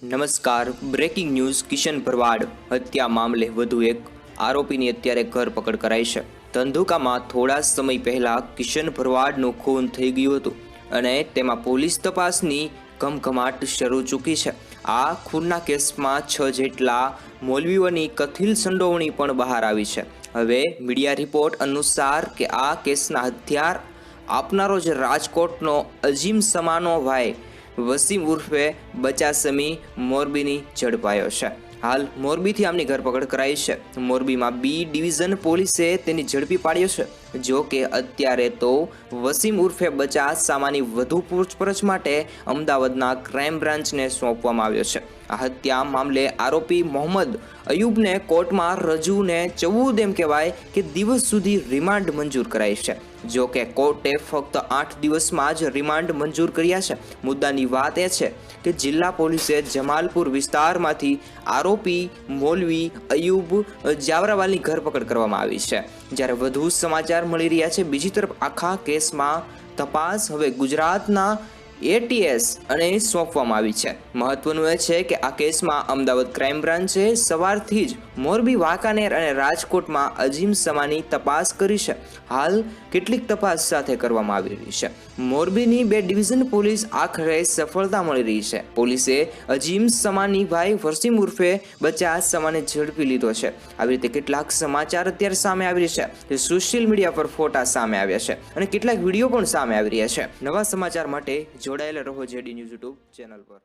નમસ્કાર, breaking news. Kishan ભરવાડ હત્યા મામલે વધુ એક આરોપીની અત્યારે ધરપકડ કરાઈ છે. ધંધુકામાં થોડા સમય પહેલા કિશન ભરવાડનું ખૂન થઈ ગયું હતું અને તેમાં પોલીસ તપાસની ઘમઘમાટ શરૂ ચૂકી છે. આ ખૂનના કેસમાં 6 જેટલા મૌલવીઓની કથિત સંડોવણી પણ બહાર આવી છે. હવે મીડિયા રિપોર્ટ અનુસાર કે આ કેસના હથિયાર આપનારો જે રાજકોટનો અજીમ સમાનો ભાઈ વસીમ ઉર્ફે બચા સમી મોરબીની ઝડપાયો છે. હાલ મોરબીથી આમની ધરપકડ કરાઈ છે. મોરબીમાં બી ડિવિઝન પોલીસે તેની ઝડપી પાડ્યો છે. જો કે અત્યારે તો વસીમ ઉર્ફે બચા સામાની વધુ પૂછપરછ માટે અમદાવાદના ક્રાઇમ બ્રાન્ચને સોંપવામાં આવ્યો છે. આ હત્યા મામલે આરોપી મોહમ્મદ અયુબને કોર્ટમાં રજૂને 14 એમ કહેવાય કે દિવસ સુધી રિમાન્ડ મંજૂર કરાઈ છે. જો કે કોર્ટે ફક્ત 8 દિવસમાં જ રિમાન્ડ મંજૂર કર્યા છે. મુદ્દાની વાત એ છે કે જિલ્લા પોલીસે જમાલપુર વિસ્તારમાંથી આરોપી મૌલવી અયુબ જાવરાવાલની ધરપકડ કરવામાં આવી છે. જ્યારે વધુ સમાચાર મળી રહ્યા છે, બીજી તરફ આખા કેસમાં તપાસ હવે ગુજરાતના એટીએસ અને સોંપવામાં આવી છે. મહત્વનું એ છે કે આ કેસમાં અમદાવાદ ક્રાઇમ બ્રાન્ચે સવારથી જ મોરબી, વાંકાનેર અને રાજકોટમાં અજીમ સમાની તપાસ કરી છે. હાલ કેટલીક તપાસ સાથે કરવામાં આવી રહી છે. મોરબીની 2 ડિવિઝન પોલીસ આખરે સફળતા મળી રહી છે. પોલીસે અજીમ સમાની ભાઈ વસીમ ઉર્ફે બચા સમાને ઝડપી લીધો છે. આવી રીતે કેટલાક સમાચાર અત્યારે સામે આવી રહ્યા છે. સોશિયલ મીડિયા પર ફોટા સામે આવ્યા છે અને કેટલાક વિડીયો પણ સામે આવી રહ્યા છે. નવા સમાચાર માટે જોડાયેલા રહો જેડી ન્યૂઝ યુટ્યુબ ચેનલ પર.